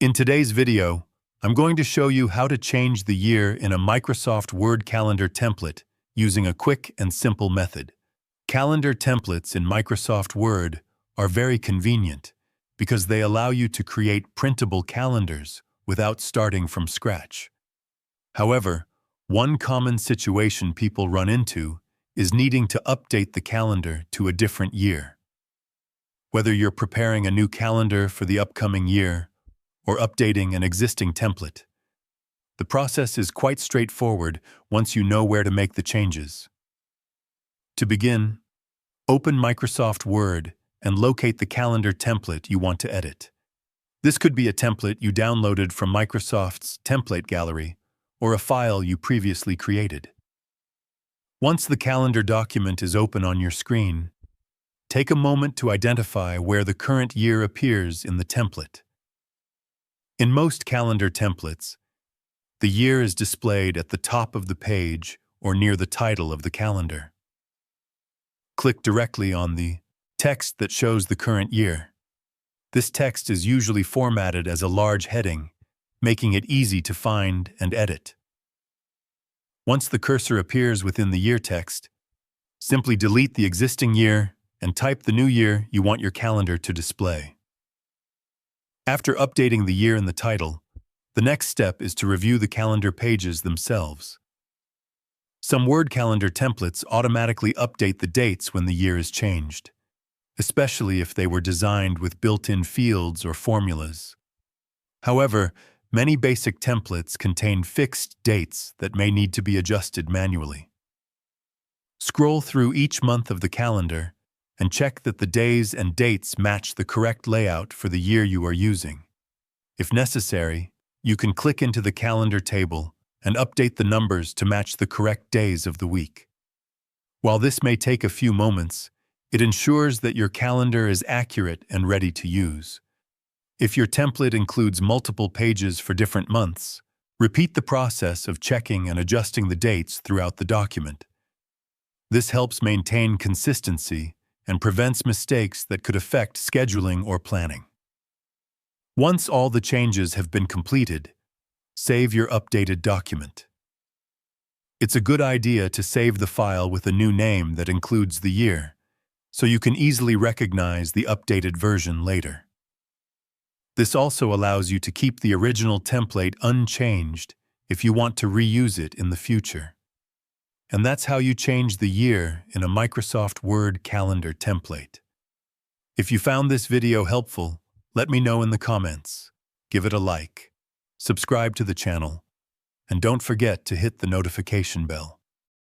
In today's video, I'm going to show you how to change the year in a Microsoft Word calendar template using a quick and simple method. Calendar templates in Microsoft Word are very convenient because they allow you to create printable calendars without starting from scratch. However, one common situation people run into is needing to update the calendar to a different year. Whether you're preparing a new calendar for the upcoming year or updating an existing template, the process is quite straightforward once you know where to make the changes. To begin, open Microsoft Word and locate the calendar template you want to edit. This could be a template you downloaded from Microsoft's template gallery or a file you previously created. Once the calendar document is open on your screen, take a moment to identify where the current year appears in the template. In most calendar templates, the year is displayed at the top of the page or near the title of the calendar. Click directly on the text that shows the current year. This text is usually formatted as a large heading, making it easy to find and edit. Once the cursor appears within the year text, simply delete the existing year and type the new year you want your calendar to display. After updating the year in the title, the next step is to review the calendar pages themselves. Some Word calendar templates automatically update the dates when the year is changed, especially if they were designed with built-in fields or formulas. However, many basic templates contain fixed dates that may need to be adjusted manually. Scroll through each month of the calendar and check that the days and dates match the correct layout for the year you are using. If necessary, you can click into the calendar table and update the numbers to match the correct days of the week. While this may take a few moments, it ensures that your calendar is accurate and ready to use. If your template includes multiple pages for different months, repeat the process of checking and adjusting the dates throughout the document. This helps maintain consistency and prevents mistakes that could affect scheduling or planning. Once all the changes have been completed, save your updated document. It's a good idea to save the file with a new name that includes the year, so you can easily recognize the updated version later. This also allows you to keep the original template unchanged if you want to reuse it in the future. And that's how you change the year in a Microsoft Word calendar template. If you found this video helpful, let me know in the comments. Give it a like, subscribe to the channel, and don't forget to hit the notification bell.